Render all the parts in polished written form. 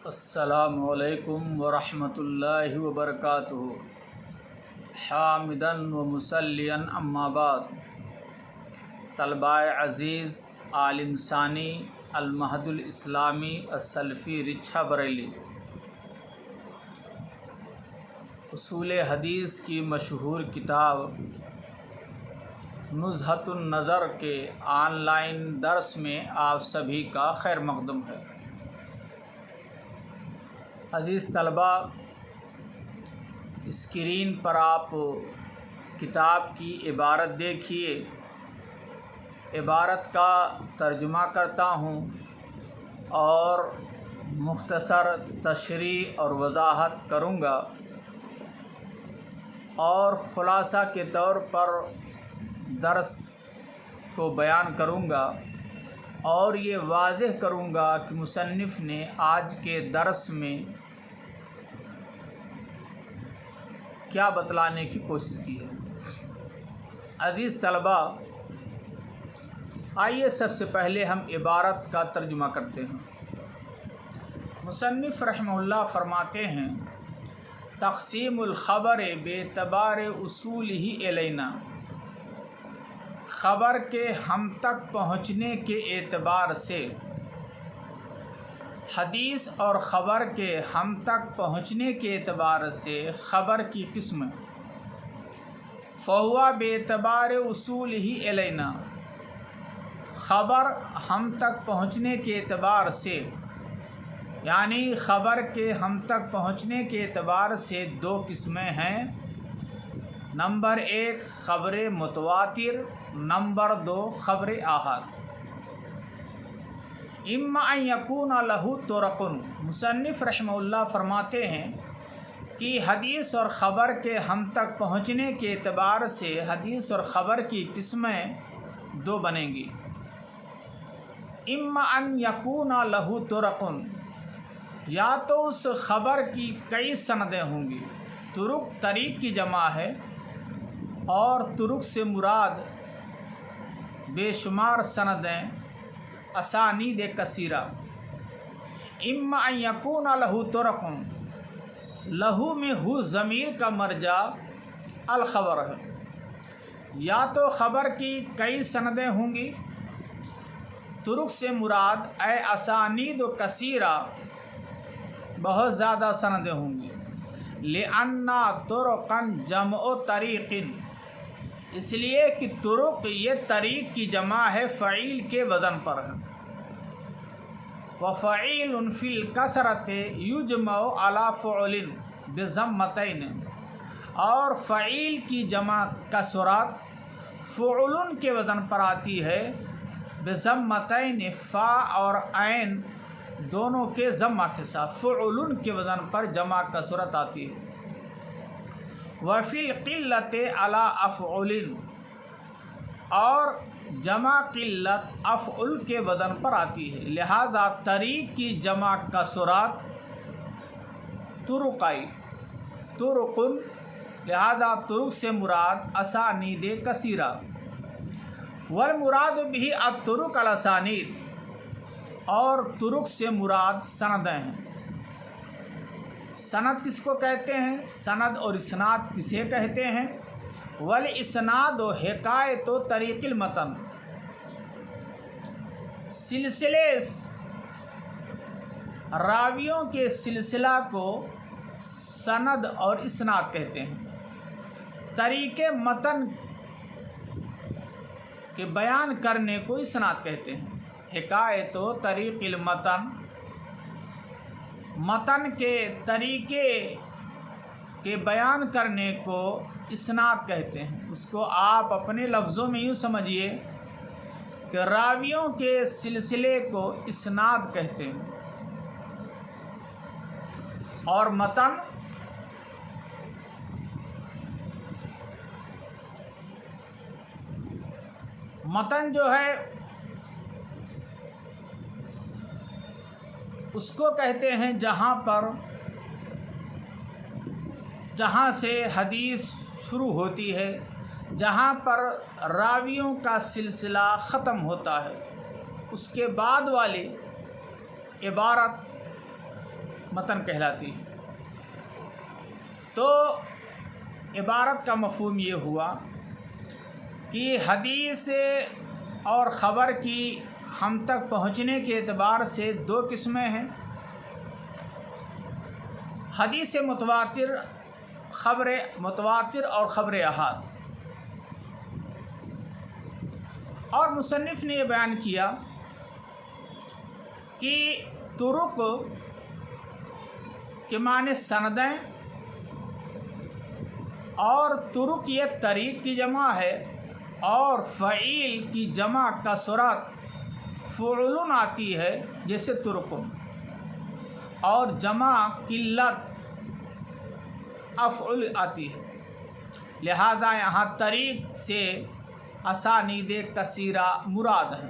السلام علیکم ورحمۃ اللہ وبرکاتہ۔ حامداً و مسلیاً اما بعد۔ طلباء عزیز، عالم ثانی المہد الاسلامی السلفی رچھا بریلی، اصول حدیث کی مشہور کتاب نزہۃ النظر کے آن لائن درس میں آپ سبھی کا خیر مقدم ہے۔ عزیز طلباء، اسکرین پر آپ کتاب کی عبارت دیکھیے۔ عبارت کا ترجمہ کرتا ہوں اور مختصر تشریح اور وضاحت کروں گا، اور خلاصہ کے طور پر درس کو بیان کروں گا، اور یہ واضح کروں گا کہ مصنف نے آج کے درس میں کیا بتلانے کی کوشش کی ہے۔ عزیز طلباء، آئیے سب سے پہلے ہم عبارت کا ترجمہ کرتے ہیں۔ مصنف رحمہ اللہ فرماتے ہیں: تقسیم الخبر باعتبار اصولہ الینا، خبر کے ہم تک پہنچنے کے اعتبار سے حدیث اور خبر کے ہم تک پہنچنے کے اعتبار سے خبر کی قسم فہو باعتبار اصولہ الینا، خبر ہم تک پہنچنے کے اعتبار سے، یعنی خبر کے ہم تک پہنچنے کے اعتبار سے دو قسمیں ہیں۔ نمبر 1 خبر متواتر، نمبر 2 خبر احاد۔ اما ان یکون لہ طرق، مصنف رحمہ اللہ فرماتے ہیں کہ حدیث اور خبر کے ہم تک پہنچنے کے اعتبار سے حدیث اور خبر کی قسمیں دو بنیں گی۔ اما ان یکون لہ طرق، یا تو اس خبر کی کئی سندیں ہوں گی۔ طرق طریق کی جمع ہے، اور طرق سے مراد بے شمار سندیں، اسانید کثیرہ۔ اما ان یکون لہ طرق، لہو میں ہو ضمیر کا مرجع الخبر ہے، یا تو خبر کی کئی سندیں ہوں گی۔ طرق سے مراد اے اسانید و کثیرہ، بہت زیادہ سندیں ہوں گی۔ لأن طرقا جمع طریق، اس لیے کہ طرق یہ طریق کی جمع ہے، فعیل کے وزن پر ہے۔ وفعیل فی الکثرۃ یجمع علی فعل بضمتین، اور فعیل کی جمع کثرت فعل کے وزن پر آتی ہے، بضمتین، فا اور عین دونوں کے ضمہ کے ساتھ، فعل کے وزن پر جمع کثرت آتی ہے۔ وفی القلۃ علی افعل، اور جمع قلت افعل کے وزن پر آتی ہے، لہذا طریق کی جمع کثرت طرقائی طرق، لہذا طرق سے مراد اسانید کثیرہ۔ والمراد به الطرق الاسانید، اور طرق سے مراد سندیں ہیں۔ سند کس کو کہتے ہیں؟ سند اور اسناد کسے کہتے ہیں؟ والاسناد و حکایت و طریق المتن، سلسلے راویوں کے سلسلہ کو سند اور اسناد کہتے ہیں۔ طریق متن کے بیان کرنے کو اسناد کہتے ہیں۔ حکایت و طریق المتن، متن کے طریقے کے بیان کرنے کو اسناد کہتے ہیں۔ اس کو آپ اپنے لفظوں میں یوں سمجھیے کہ راویوں کے سلسلے کو اسناد کہتے ہیں، اور متن جو ہے اس کو کہتے ہیں جہاں سے حدیث شروع ہوتی ہے، جہاں پر راویوں کا سلسلہ ختم ہوتا ہے، اس کے بعد والی عبارت متن کہلاتی ہے۔ تو عبارت کا مفہوم یہ ہوا کہ حدیث اور خبر کی ہم تک پہنچنے کے اعتبار سے دو قسمیں ہیں، حدیث متواتر، خبر متواتر اور خبر احاد۔ اور مصنف نے یہ بیان کیا کہ طرق کے معنی سندیں، اور طرق یہ طریق کی جمع ہے، اور فعیل کی جمع کثرت فعلن آتی ہے جیسے طرقن، اور جمع قلت افعل آتی ہے، لہذا یہاں طریق سے اسانید کثیرہ مراد ہے۔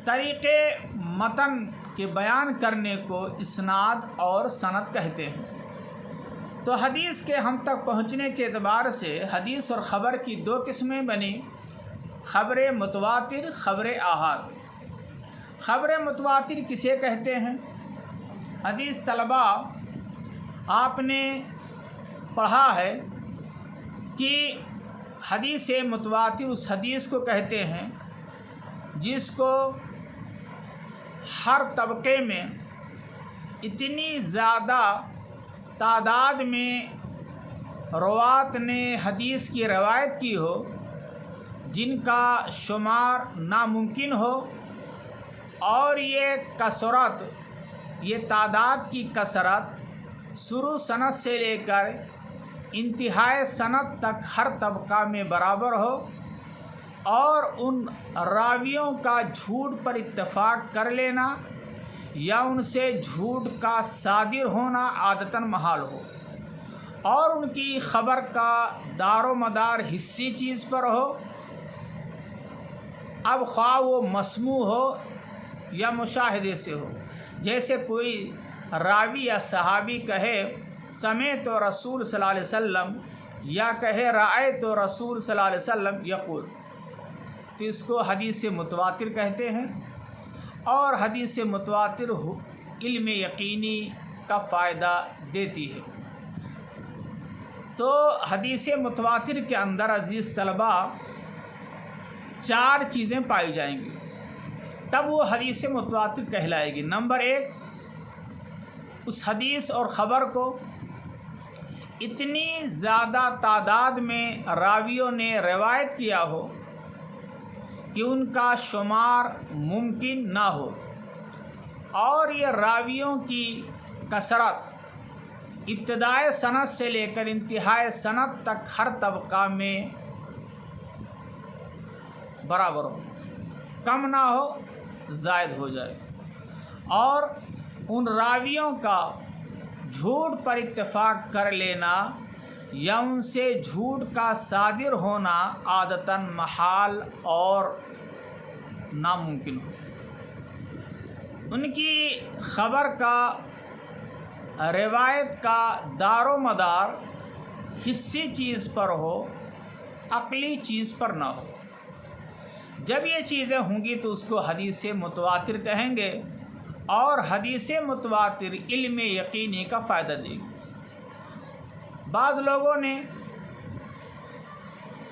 طریق متن کے بیان کرنے کو اسناد اور سند کہتے ہیں۔ تو حدیث کے ہم تک پہنچنے کے اعتبار سے حدیث اور خبر کی دو قسمیں بنی، خبر متواتر، خبر احاد۔ خبر متواتر کسے کہتے ہیں؟ حدیث طلباء، آپ نے پڑھا ہے کہ حدیث متواتر اس حدیث کو کہتے ہیں جس کو ہر طبقے میں اتنی زیادہ تعداد میں روات نے حدیث کی روایت کی ہو جن کا شمار ناممکن ہو، اور یہ کثرت، یہ تعداد کی کثرت شروع سند سے لے کر انتہائی سند تک ہر طبقہ میں برابر ہو، اور ان راویوں کا جھوٹ پر اتفاق کر لینا یا ان سے جھوٹ کا صادر ہونا عادتاً محال ہو، اور ان کی خبر کا دار و مدار حسی چیز پر ہو، اب خواہ وہ مسموع ہو یا مشاہدے سے ہو۔ جیسے کوئی راوی یا صحابی کہے سمعت رسول صلی اللہ علیہ وسلم، یا کہے رأیت رسول صلی اللہ علیہ وسلم یقول، تو اس کو حدیث متواتر کہتے ہیں۔ اور حدیث متواتر علم یقینی کا فائدہ دیتی ہے۔ تو حدیث متواتر کے اندر عزیز طلباء 4 چیزیں پائی جائیں گی، تب وہ حدیث متواتر کہلائے گی۔ نمبر 1، اس حدیث اور خبر کو اتنی زیادہ تعداد میں راویوں نے روایت کیا ہو کہ ان کا شمار ممکن نہ ہو، اور یہ راویوں کی کثرت ابتدائی سند سے لے کر انتہائی سند تک ہر طبقہ میں برابر ہو، کم نہ ہو، زائد ہو جائے، اور ان راویوں کا جھوٹ پر اتفاق کر لینا یا ان سے جھوٹ کا صادر ہونا عادتاً محال اور ناممکن ہو۔ ان کی خبر کا، روایت کا دار و مدار حسی چیز پر ہو، عقلی چیز پر نہ ہو۔ جب یہ چیزیں ہوں گی تو اس کو حدیث متواتر کہیں گے، اور حدیث متواتر علم یقینی کا فائدہ دے گی۔ بعض لوگوں نے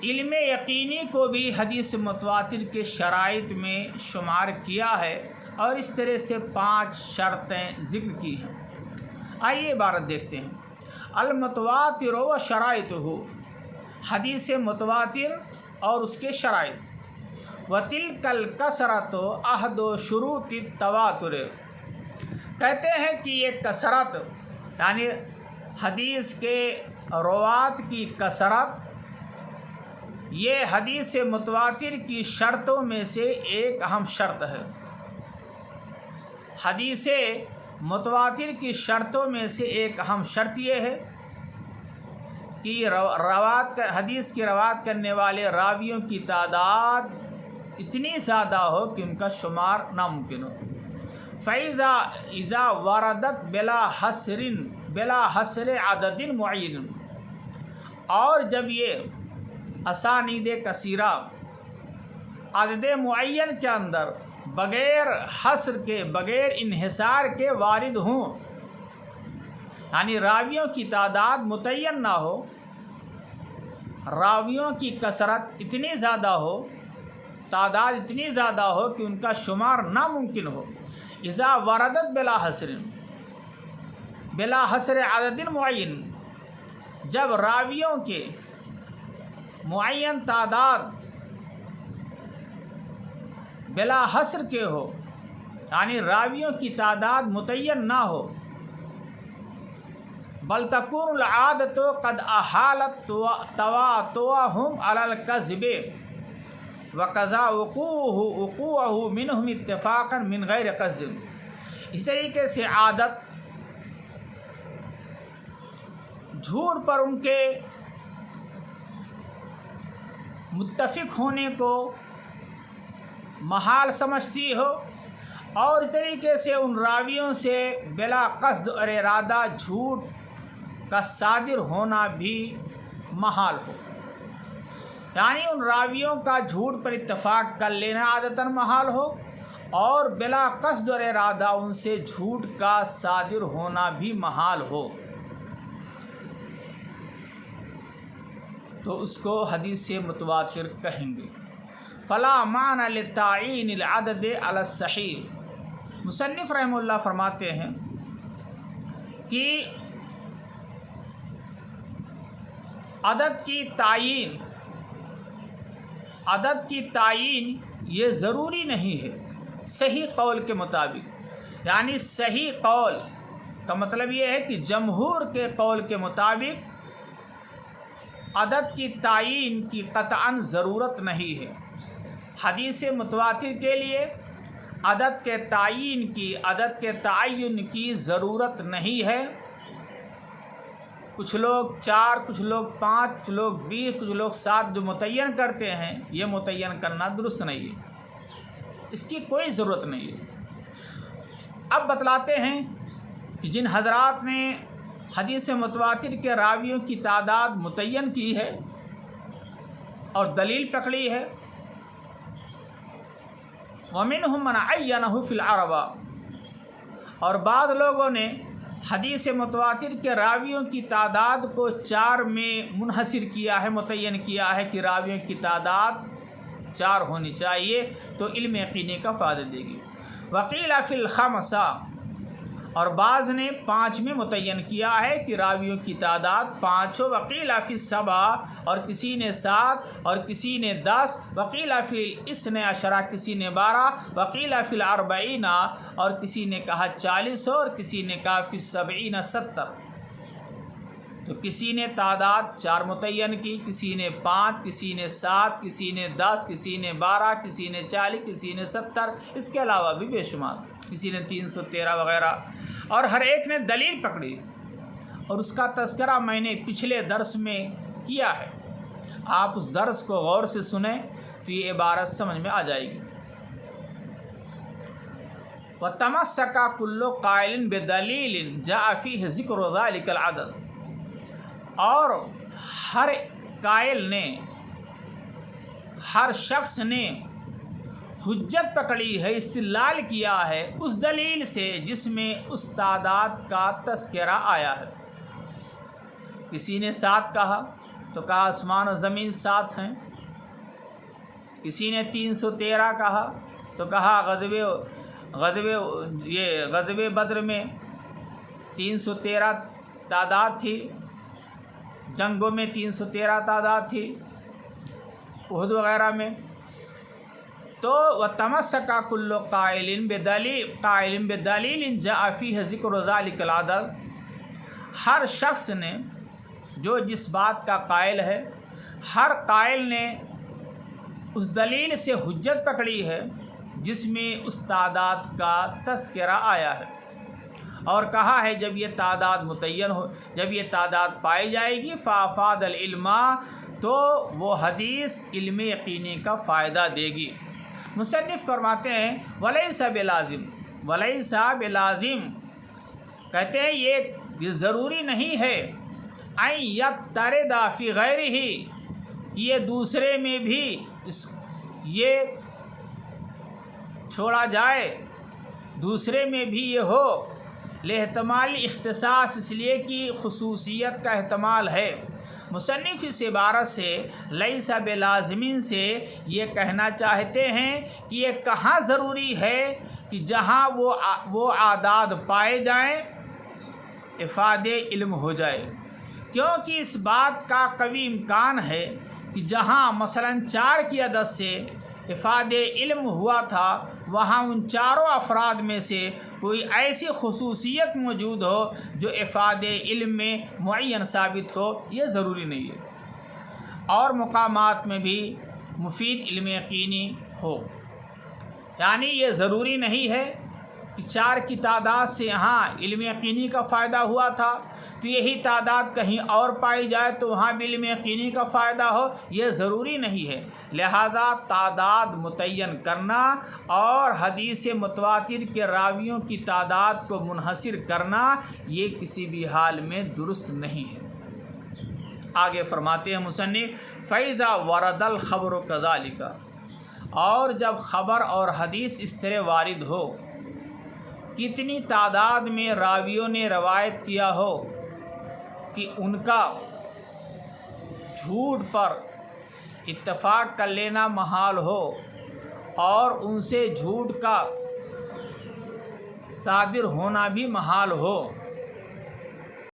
علم یقینی کو بھی حدیث متواتر کے شرائط میں شمار کیا ہے، اور اس طرح سے 5 شرطیں ذکر کی ہیں۔ آئیے عبارت دیکھتے ہیں۔ المتواتر و شرائطہ، حدیث متواتر اور اس کے شرائط۔ وَتِلْكَ الْكَثْرَةُ أَحَدُ شُرُوطِ التَّوَاتُرِ، کہتے ہیں کہ یہ کثرت، یعنی حدیث کے روات کی کثرت، یہ حدیث متواتر کی شرطوں میں سے ایک اہم شرط ہے۔ حدیث متواتر کی شرطوں میں سے ایک اہم شرط یہ ہے کہ حدیث کی روایت کرنے والے راویوں کی تعداد اتنی زیادہ ہو کہ ان کا شمار ناممکن ہو۔ فَإِذَا وَرَدَتْ بلا حصر عدد معین، اور جب یہ اسانید کثیرہ عدد معین کے اندر بغیر حصر کے، بغیر انحصار کے وارد ہوں، یعنی راویوں کی تعداد متعین نہ ہو، راویوں کی کثرت اتنی زیادہ ہو، تعداد اتنی زیادہ ہو کہ ان کا شمار ناممکن ہو۔ اذا وردت بلا حصر عدد معین، جب راویوں کے معین تعداد بلا حصر کے ہو، یعنی راویوں کی تعداد متعین نہ ہو، بل تکون العادت قد احالت تواتؤهم على الكذب وقضا وقوعه منهم اتفاقا من غیر قصد۔ اس طریقے سے عادت جھوٹ پر ان کے متفق ہونے کو محال سمجھتی ہو، اور اس طریقے سے ان راویوں سے بلا قصد اور ارادہ جھوٹ کا صادر ہونا بھی محال ہو، یعنی ان راویوں کا جھوٹ پر اتفاق کر لینا عادتاً محال ہو، اور بلا قصد اور ارادہ ان سے جھوٹ کا صادر ہونا بھی محال ہو، تو اس کو حدیث متواتر کہیں گے۔ فلا معنی لتعین العدد علی الصحیح۔ مصنف رحمہ اللہ فرماتے ہیں کہ عدد کی تعیین یہ ضروری نہیں ہے صحیح قول کے مطابق، یعنی صحیح قول کا مطلب یہ ہے کہ جمہور کے قول کے مطابق عدد کی تعیین کی قطعاً ضرورت نہیں ہے۔ حدیث متواتر کے لیے عدد کے تعین کی ضرورت نہیں ہے۔ کچھ لوگ 4، کچھ لوگ 5، کچھ لوگ 20، کچھ لوگ 7 جو متعین کرتے ہیں، یہ متعین کرنا درست نہیں ہے، اس کی کوئی ضرورت نہیں ہے۔ اب بتلاتے ہیں کہ جن حضرات نے حدیث متواتر کے راویوں کی تعداد متعین کی ہے اور دلیل پکڑی ہے، وَمِنْهُمْ مَنْ عَيَّنَهُ فِي الْعَرَبَةِ، اور بعض لوگوں نے حدیث متواتر کے راویوں کی تعداد کو 4 میں منحصر کیا ہے، متعین کیا ہے کہ راویوں کی تعداد 4 ہونی چاہیے تو علم یقینی کا فائدہ دے گی۔ وَقِيلَ فِي الْخَمْسَةِ، اور بعض نے 5 میں متعین کیا ہے کہ راویوں کی تعداد 5 ہو۔ وَقِيلَ فِي السَّبْعِ، اور کسی نے 7 اور کسی نے 10۔ وَقِيلَ فِي الْاثْنَيْ، کسی نے 12۔ وَقِيلَ فِي الْأَرْبَعِينَ، اور کسی نے کہا 40 ہو، اور کسی نے کہا فِي السَّبْعِينَ 70۔ تو کسی نے تعداد 4 متعین کی، کسی نے 5، کسی نے 7، کسی نے 10، کسی نے 12، کسی نے 40، کسی نے 70، اس کے علاوہ بھی بے شمار، کسی نے 313 وغیرہ، اور ہر ایک نے دلیل پکڑی، اور اس کا تذکرہ میں نے پچھلے درس میں کیا ہے۔ آپ اس درس کو غور سے سنیں تو یہ عبارت سمجھ میں آ جائے گی۔ وَتَمَسَّكَ كُلُّ قَائِلٍ بِدَلِيلٍ جَاءَ فِيهِ ذِكْرُ ذَلِكَ الْعَدَدِ، اور ہر قائل نے، ہر شخص نے حجت پکڑی ہے، استدلال کیا ہے اس دلیل سے جس میں اس تعداد کا تذکرہ آیا ہے۔ کسی نے 7 کہا تو کہا آسمان و زمین 7 ہیں، کسی نے 313 کہا تو کہا غزوہ بدر میں 313 تعداد تھی، جنگوں میں 313 تعداد تھی، احد وغیرہ میں۔ تو وَتَمَسَّكَ كُلُّ قَائِلٍ بِدَلِيلٍ جَاءَ فِيهِ ذِكْرُ ذَلِكَ الْعَدَدِ، ہر شخص نے جو جس بات کا قائل ہے، ہر قائل نے اس دلیل سے حجت پکڑی ہے جس میں اس تعداد کا تذکرہ آیا ہے، اور کہا ہے جب یہ تعداد متعین ہو، جب یہ تعداد پائی جائے گی فَأَفَادَ الْعِلْمَ، تو وہ حدیث علم یقینی کا فائدہ دے گی۔ مصنف فرماتے ہیں وَلَيْسَ بِلَازِمٍ، وَلَيْسَ بِلَازِمٍ، کہتے ہیں یہ ضروری نہیں ہے أَن يَتَّرِدَ فِي غَيْرِهِ، کہ یہ دوسرے میں بھی یہ چھوڑا جائے، دوسرے میں بھی یہ ہو، لِاحتمال اختصاص، اس لیے کہ خصوصیت کا احتمال ہے۔ مصنف اس عبارت سے لیس بلازمین سے یہ کہنا چاہتے ہیں کہ یہ کہاں ضروری ہے کہ جہاں وہ اعداد پائے جائیں افاد علم ہو جائے، کیونکہ اس بات کا قوی امکان ہے کہ جہاں مثلا 4 کی عدد سے افاد علم ہوا تھا وہاں ان چاروں افراد میں سے کوئی ایسی خصوصیت موجود ہو جو افاد علم میں معین ثابت ہو، یہ ضروری نہیں ہے۔ اور مقامات میں بھی مفید علم یقینی ہو، یعنی یہ ضروری نہیں ہے کہ 4 کی تعداد سے یہاں علم یقینی کا فائدہ ہوا تھا تو یہی تعداد کہیں اور پائی جائے تو وہاں بھی علم یقینی کا فائدہ ہو، یہ ضروری نہیں ہے۔ لہذا تعداد متعین کرنا اور حدیث متواتر کے راویوں کی تعداد کو منحصر کرنا یہ کسی بھی حال میں درست نہیں ہے۔ آگے فرماتے ہیں مصنف فَإِذَا وَرَدَ الْخَبْرُ كَذَلِكَ، اور جب خبر اور حدیث اس طرح وارد ہو کتنی تعداد میں راویوں نے روایت کیا ہو کہ ان کا جھوٹ پر اتفاق کر لینا محال ہو اور ان سے جھوٹ کا صادر ہونا بھی محال ہو،